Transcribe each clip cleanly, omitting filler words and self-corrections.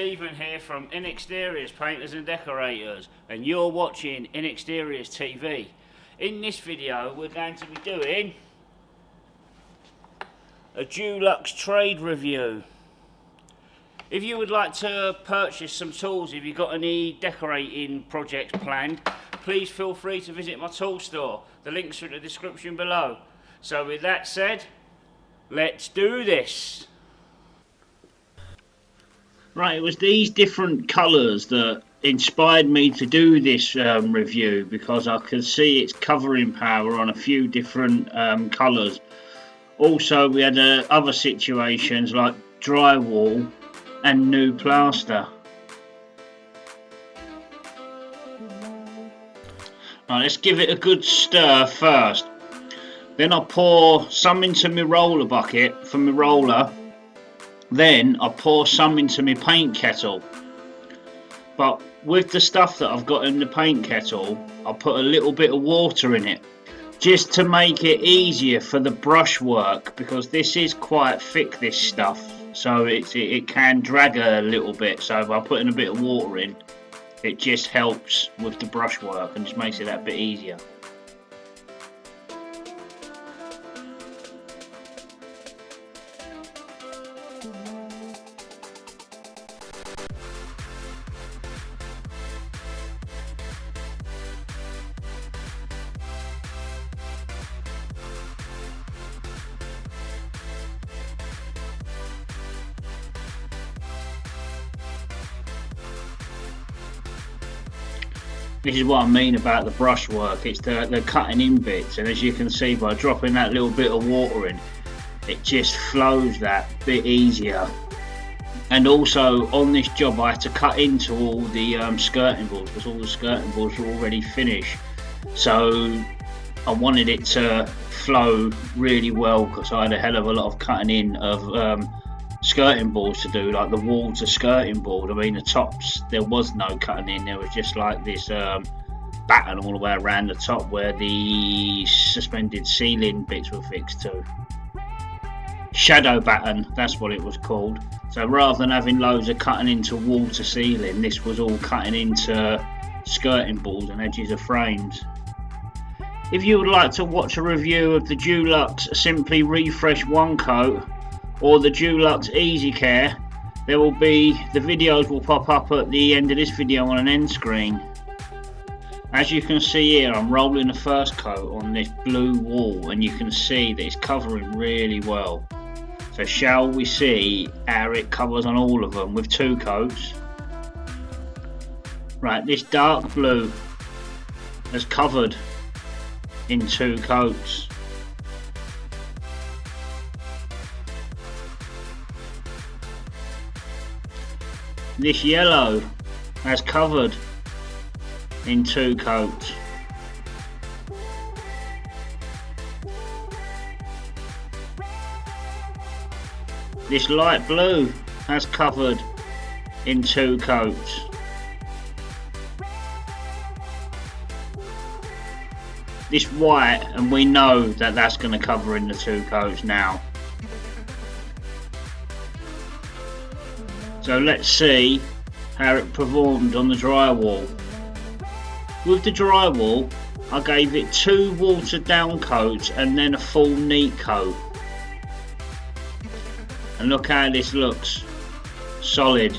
Stephen here from Inexteriors, Painters and Decorators, and you're watching Inexteriors TV. In this video we're going to be doing a Dulux trade review. If you would like to purchase some tools, if you've got any decorating projects planned, please feel free to visit my tool store. The links are in the description below. So with that said, let's do this. Right, it was these different colours that inspired me to do this review, because I could see its covering power on a few different colours. Also, we had other situations like drywall and new plaster. Right, let's give it a good stir first. Then I pour some into my roller bucket for my roller. Then I pour some into my paint kettle. But with the stuff that I've got in the paint kettle, I put a little bit of water in it, just to make it easier for the brush work, because this is quite thick, this stuff, so it can drag a little bit. So by putting a bit of water in, it just helps with the brush work and just makes it that bit easier. This is what I mean about the brush work. It's the cutting in bits, and as you can see by dropping that little bit of water in, it just flows that bit easier. And also on this job I had to cut into all the skirting boards, because all the skirting boards were already finished, so I wanted it to flow really well, because I had a hell of a lot of cutting in of skirting boards to do, like the wall to skirting board. I mean, the tops, there was no cutting in, there was just like this batten all the way around the top where the suspended ceiling bits were fixed to. Shadow batten, that's what it was called. So rather than having loads of cutting into wall to ceiling, this was all cutting into skirting boards and edges of frames. If you would like to watch a review of the Dulux Simply Refresh One Coat or the Dulux Easy Care, the videos will pop up at the end of this video on an end screen. As you can see here, I'm rolling the first coat on this blue wall, and you can see that it's covering really well. So shall we see how it covers on all of them with two coats? Right, this dark blue has covered in two coats. This yellow has covered in two coats. This light blue has covered in two coats. This white, and we know that that's going to cover in the two coats now. So let's see how it performed on the drywall. With the drywall, I gave it 2 watered down coats and then a full neat coat. And look how this looks, solid.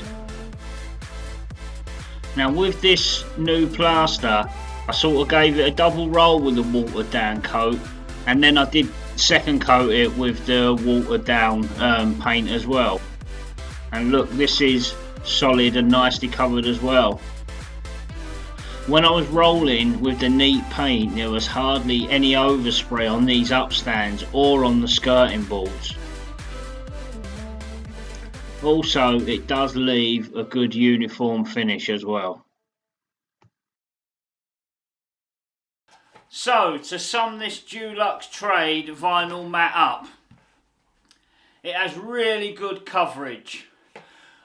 Now with this new plaster, I sort of gave it a double roll with the watered down coat, and then I did second coat it with the watered down paint as well. And look, this is solid and nicely covered as well. When I was rolling with the neat paint, there was hardly any overspray on these upstands or on the skirting boards. Also, it does leave a good uniform finish as well. So, to sum this Dulux Trade vinyl mat up, it has really good coverage.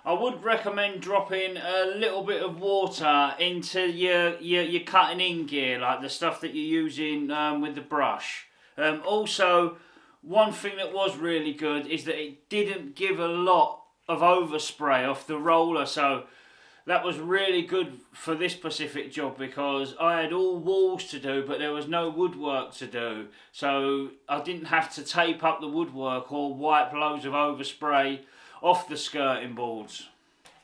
I would recommend dropping a little bit of water into your cutting in gear, like the stuff that you're using with the brush. Also, one thing that was really good is that it didn't give a lot of overspray off the roller, so that was really good for this specific job because I had all walls to do but there was no woodwork to do, so I didn't have to tape up the woodwork or wipe loads of overspray off the skirting boards.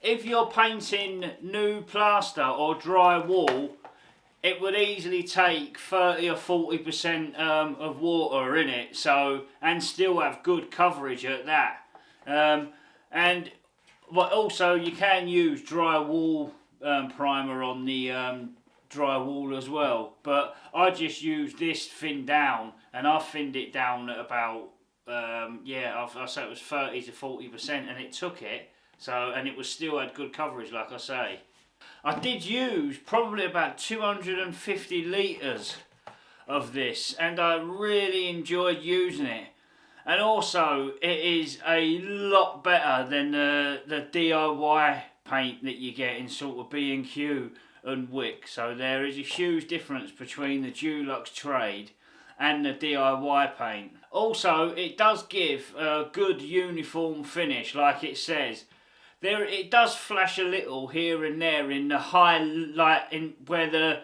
If you're painting new plaster or drywall, it would easily take 30 or 40% of water in it, so, and still have good coverage at that. But also you can use drywall primer on the drywall as well. But I just used this thin down, and I thinned it down at about I say it was 30 to 40%, and it took it. So, and it was still had good coverage, like I say. I did use probably about 250 litres of this, and I really enjoyed using it. And also, it is a lot better than the DIY paint that you get in sort of B&Q and Wick. So there is a huge difference between the Dulux trade and the DIY paint. Also, it does give a good uniform finish, like it says. It does flash a little here and there in the highlight, where the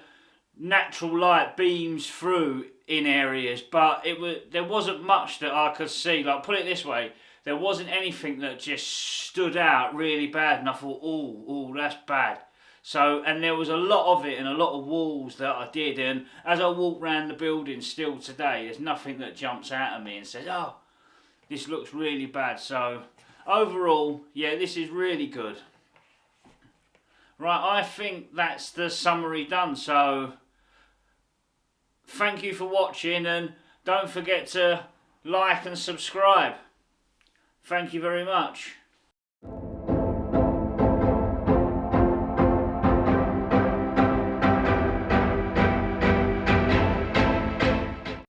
natural light beams through in areas, but there wasn't much that I could see. Like, put it this way, there wasn't anything that just stood out really bad, and I thought, oh, that's bad. So, and there was a lot of it and a lot of walls that I did, and as I walk around the building still today, there's nothing that jumps out at me and says, oh, this looks really bad. So overall, yeah, this is really good. Right, I think that's the summary done. So thank you for watching, and don't forget to like and subscribe. Thank you very much.